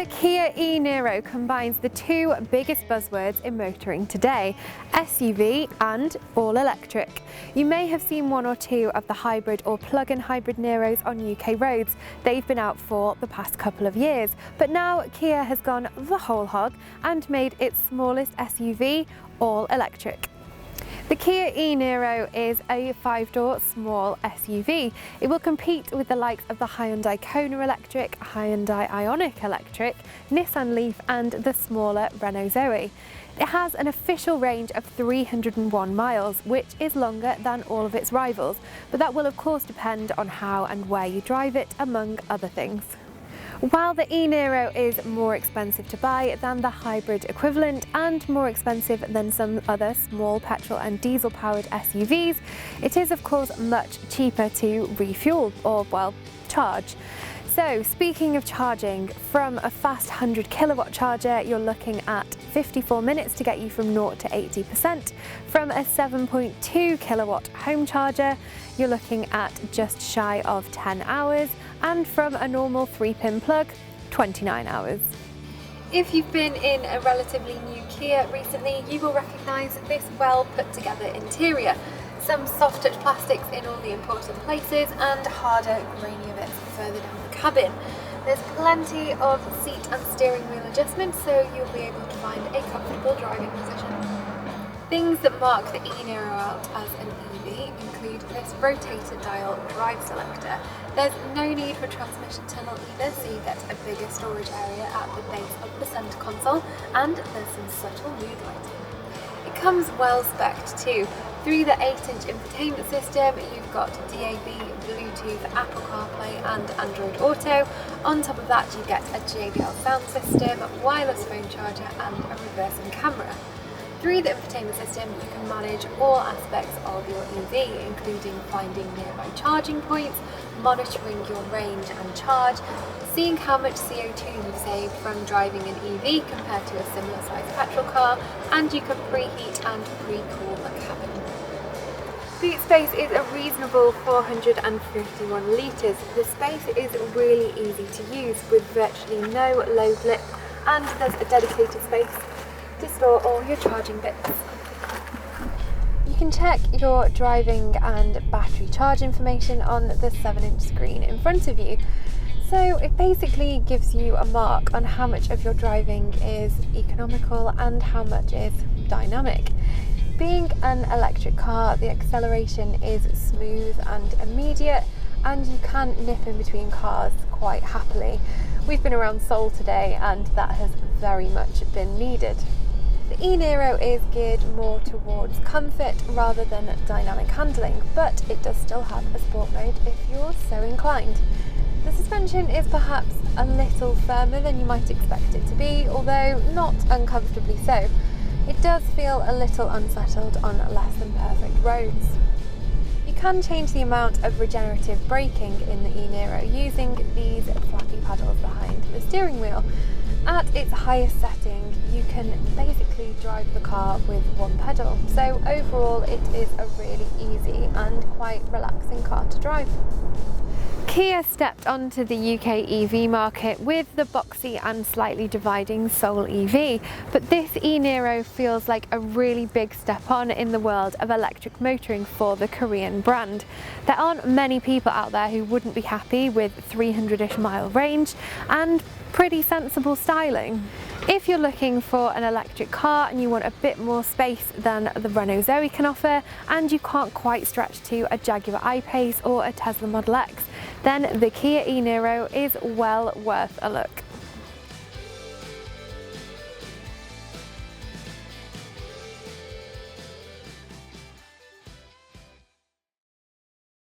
The Kia e-Niro combines the two biggest buzzwords in motoring today, SUV and all-electric. You may have seen one or two of the hybrid or plug-in hybrid Niros on UK roads. They've been out for the past couple of years, but now Kia has gone the whole hog and made its smallest SUV all-electric. The Kia e-Niro is a 5-door small SUV. It will compete with the likes of the Hyundai Kona electric, Hyundai Ioniq electric, Nissan Leaf and the smaller Renault Zoe. It has an official range of 301 miles, which is longer than all of its rivals, but that will of course depend on how and where you drive it, among other things. While the e-Niro is more expensive to buy than the hybrid equivalent and more expensive than some other small petrol and diesel powered SUVs, it is of course much cheaper to refuel or, well, charge. So speaking of charging, from a fast 100 kilowatt charger you're looking at 54 minutes to get you from 0 to 80%. From a 7.2 kilowatt home charger you're looking at just shy of 10 hours, and from a normal 3-pin plug, 29 hours. If you've been in a relatively new Kia recently, you will recognise this well put together interior. Some soft touch plastics in all the important places and harder grainier bits further down the cabin. There's plenty of seat and steering wheel adjustments, so you'll be able to find a comfortable driving position. Things that mark the e-Niro out as an EV include this rotator dial drive selector. There's no need for transmission tunnel either, so you get a bigger storage area at the base of the centre console, and there's some subtle mood lighting. It comes well spec'd too. Through the 8-inch infotainment system, you've got DAB, Bluetooth, Apple CarPlay and Android Auto. On top of that you get a JBL sound system, wireless phone charger and a reversing camera. Through the infotainment system you can manage all aspects of your EV, including finding nearby charging points, monitoring your range and charge, seeing how much CO2 you've saved from driving an EV compared to a similar sized petrol car, and you can preheat and pre-cool the cabin. Boot space is a reasonable 451 litres. The space is really easy to use with virtually no load lip, and there's a dedicated space to store all your charging bits. You can check your driving and battery charge information on the 7-inch screen in front of you. So it basically gives you a mark on how much of your driving is economical and how much is dynamic. Being an electric car, the acceleration is smooth and immediate, and you can nip in between cars quite happily. We've been around Seoul today and that has very much been needed. The e-Niro is geared more towards comfort rather than dynamic handling, but it does still have a sport mode if you're so inclined. The suspension is perhaps a little firmer than you might expect it to be, although not uncomfortably so. It does feel a little unsettled on less than perfect roads. You can change the amount of regenerative braking in the e-Niro using these flappy paddles behind the steering wheel. At its highest setting, you can basically drive the car with one pedal, so overall it is a really easy and quite relaxing car to drive. Kia stepped onto the UK EV market with the boxy and slightly dividing Soul EV, but this e-Niro feels like a really big step on in the world of electric motoring for the Korean brand. There aren't many people out there who wouldn't be happy with 300-ish mile range and pretty sensible styling. If you're looking for an electric car and you want a bit more space than the Renault Zoe can offer, and you can't quite stretch to a Jaguar I-Pace or a Tesla Model X, then the Kia e-Niro is well worth a look.